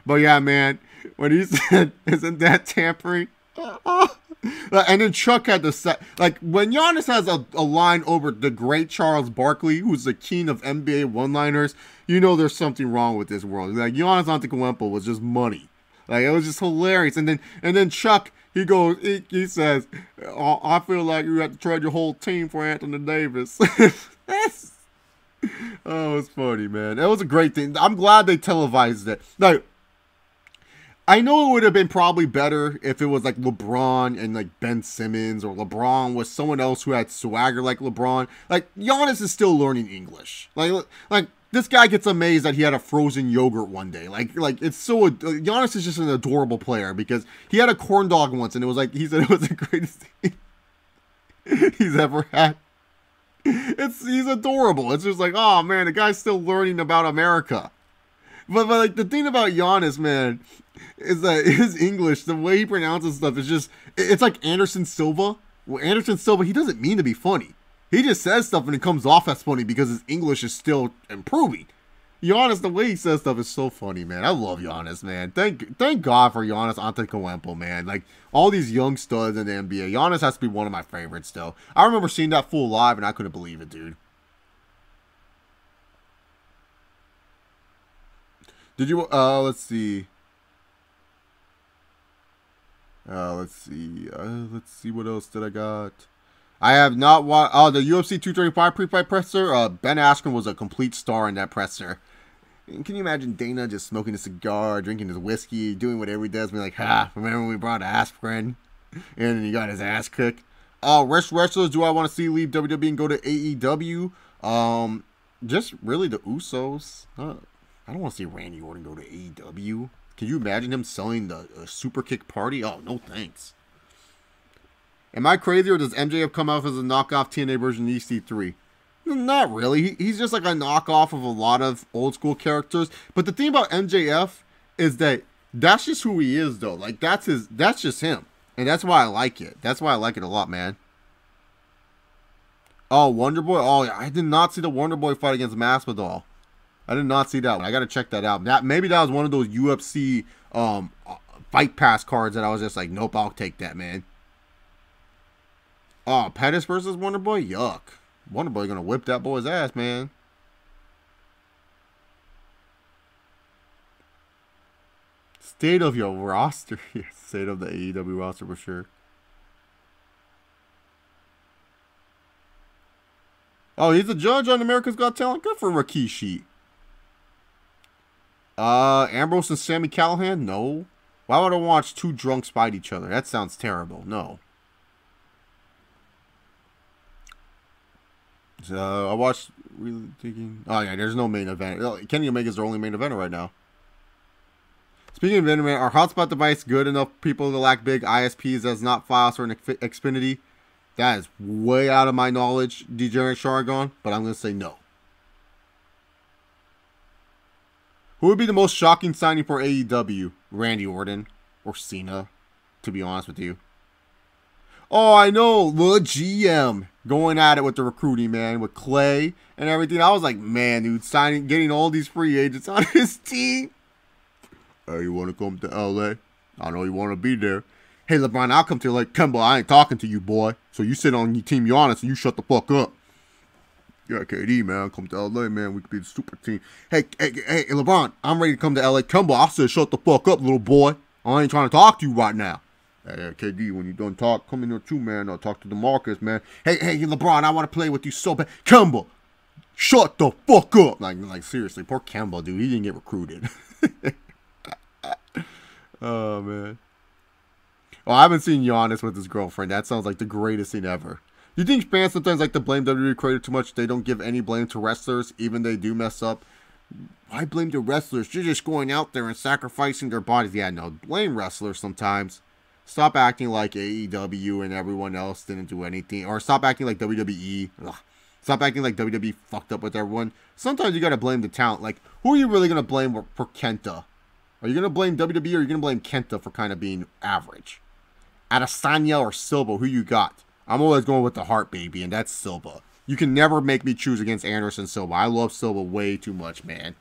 Speaker 1: But yeah, man, when he said, isn't that tampering? And then Chuck had to say, like, when Giannis has a line over the great Charles Barkley, who's the king of NBA one-liners, you know there's something wrong with this world. Like, Giannis Antetokounmpo was just money. Like, it was just hilarious. And then Chuck, he goes, he says, I feel like you have to trade your whole team for Anthony Davis. Oh, it's funny, man. That was a great thing. I'm glad they televised it. Like, I know it would have been probably better if it was like LeBron and like Ben Simmons, or LeBron was someone else who had swagger like LeBron. Like, Giannis is still learning English. Like this guy gets amazed that he had a frozen yogurt one day. Like it's so, Giannis is just an adorable player because he had a corn dog once and it was like, he said it was the greatest thing he's ever had. He's adorable. It's just like, oh man, the guy's still learning about America. but like the thing about Giannis, man, is that his English, the way he pronounces stuff is just, it's like Anderson Silva. Well, Anderson Silva, he doesn't mean to be funny. He just says stuff and it comes off as funny because his English is still improving. Giannis, the way he says stuff is so funny, man. I love Giannis, man. Thank God for Giannis Antetokounmpo, man. Like, all these young studs in the NBA. Giannis has to be one of my favorites still. I remember seeing that fool live and I couldn't believe it, dude. Did you, let's see. Let's see what else did I got. I have not watched, the UFC 235 pre-fight presser. Ben Askren was a complete star in that presser. And can you imagine Dana just smoking a cigar, drinking his whiskey, doing whatever he does, being like, ha, remember when we brought Askren? And then he got his ass kicked. Wrestlers do I want to see leave WWE and go to AEW? Just really the Usos. I don't want to see Randy Orton go to AEW. Can you imagine him selling the super kick party? Oh, no thanks. Am I crazy, or does MJF come off as a knockoff TNA version of EC3? Not really. He's just like a knockoff of a lot of old school characters. But the thing about MJF is that that's just who he is, though. Like, that's just him. And that's why I like it. That's why I like it a lot, man. Oh, Wonder Boy? Oh, yeah. I did not see the Wonder Boy fight against Masvidal. I did not see that one. I got to check that out. Maybe that was one of those UFC Fight Pass cards that I was just like, nope, I'll take that, man. Oh, Pettis versus Wonder Boy? Yuck. Wonder Boy gonna whip that boy's ass, man. State of your roster. State of the AEW roster for sure. Oh, he's a judge on America's Got Talent. Good for Rikishi. Ambrose and Sami Callihan? No. Why would I watch two drunks fight each other? That sounds terrible. No. So I watched. Really thinking. Oh yeah, there's no main event. Kenny Omega's their only main eventer right now. Speaking of internet, are hotspot device good enough people to lack big ISPs as not Fios or an Xfinity? That is way out of my knowledge, Degenerate Sharagon, but I'm gonna say no. Who would be the most shocking signing for AEW? Randy Orton or Cena, to be honest with you. Oh, I know, the GM going at it with the recruiting, man, with Clay and everything. I was like, man, dude, getting all these free agents on his team. Hey, you want to come to LA? I know you want to be there. Hey, LeBron, I'll come to LA. Kemba, I ain't talking to you, boy. So you sit on your team Giannis and you shut the fuck up. Yeah, KD, man, come to LA, man. We could be the super team. Hey, LeBron, I'm ready to come to LA. Kemba, I said shut the fuck up, little boy. I ain't trying to talk to you right now. Hey, KD, when you done talk, come in here too, man. I'll talk to DeMarcus, man. Hey, LeBron, I want to play with you so bad. Kemba, shut the fuck up. Like seriously, poor Kemba, dude. He didn't get recruited. Oh, man. Oh, I haven't seen Giannis with his girlfriend. That sounds like the greatest thing ever. You think fans sometimes like to blame WWE creator too much? They don't give any blame to wrestlers, even they do mess up. Why blame the wrestlers? They're just going out there and sacrificing their bodies. Yeah, no, blame wrestlers sometimes. Stop acting like AEW and everyone else didn't do anything. Or stop acting like WWE. Ugh. Stop acting like WWE fucked up with everyone. Sometimes you gotta blame the talent. Like, who are you really gonna blame for Kenta? Are you gonna blame WWE or are you gonna blame Kenta for kind of being average? Adesanya or Silva, who you got? I'm always going with the heart, baby, and that's Silva. You can never make me choose against Anderson Silva. I love Silva way too much, man.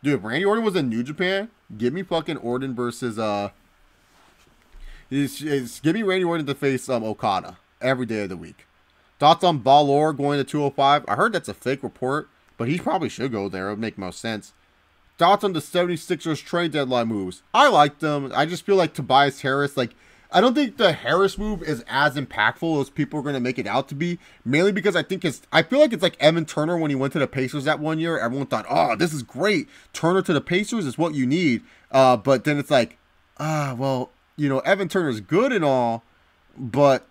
Speaker 1: Dude, if Randy Orton was in New Japan, give me fucking Orton versus, give me Randy Orton to face Okada every day of the week. Thoughts on Balor going to 205? I heard that's a fake report, but he probably should go there. It would make most sense. Thoughts on the 76ers trade deadline moves? I like them. I just feel like Tobias Harris, like, I don't think the Harris move is as impactful as people are going to make it out to be. Mainly because I feel like it's like Evan Turner when he went to the Pacers that one year. Everyone thought, oh, this is great. Turner to the Pacers is what you need. But then it's like, well, you know, Evan Turner's good and all, but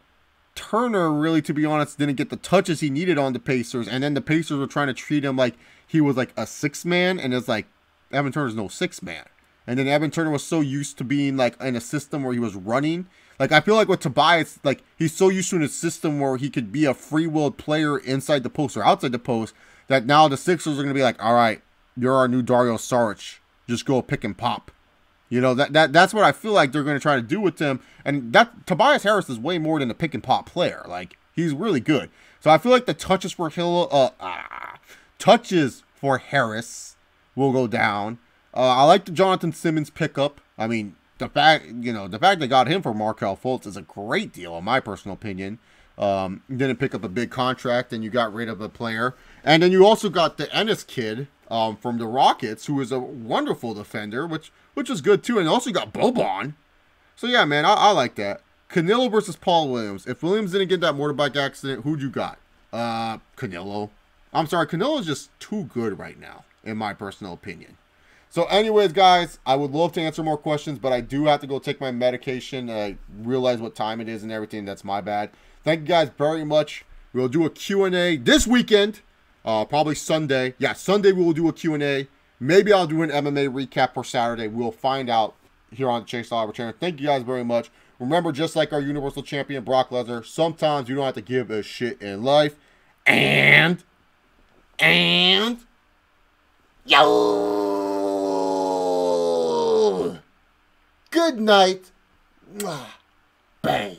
Speaker 1: Turner really, to be honest, didn't get the touches he needed on the Pacers. And then the Pacers were trying to treat him like he was like a sixth man. And it's like, Evan Turner's no sixth man. And then Evan Turner was so used to being like in a system where he was running. Like, I feel like with Tobias, like, he's so used to a system where he could be a free-willed player inside the post or outside the post that now the Sixers are going to be like, all right, you're our new Dario Saric. Just go pick and pop. You know, that's what I feel like they're going to try to do with him. And that Tobias Harris is way more than a pick and pop player. Like, he's really good. So I feel like the touches for Harris will go down. I like the Jonathan Simmons pickup. I mean, the fact they got him for Markelle Fultz is a great deal, in my personal opinion. Didn't pick up a big contract, and you got rid of a player. And then you also got the Ennis kid from the Rockets, who is a wonderful defender, which was good too. And also you got Boban. So yeah, man, I like that. Canelo versus Paul Williams. If Williams didn't get that motorbike accident, who'd you got? Canelo. I'm sorry, Canelo is just too good right now, in my personal opinion. So anyways, guys, I would love to answer more questions, but I do have to go take my medication. I realize what time it is and everything. That's my bad. Thank you guys very much. We'll do a Q&A this weekend, probably Sunday. Yeah, Sunday we will do a Q&A. Maybe I'll do an MMA recap for Saturday. We'll find out here on the Chase Oliver channel. Thank you guys very much. Remember, just like our Universal Champion Brock Lesnar, sometimes you don't have to give a shit in life. And yo, good night. Bang.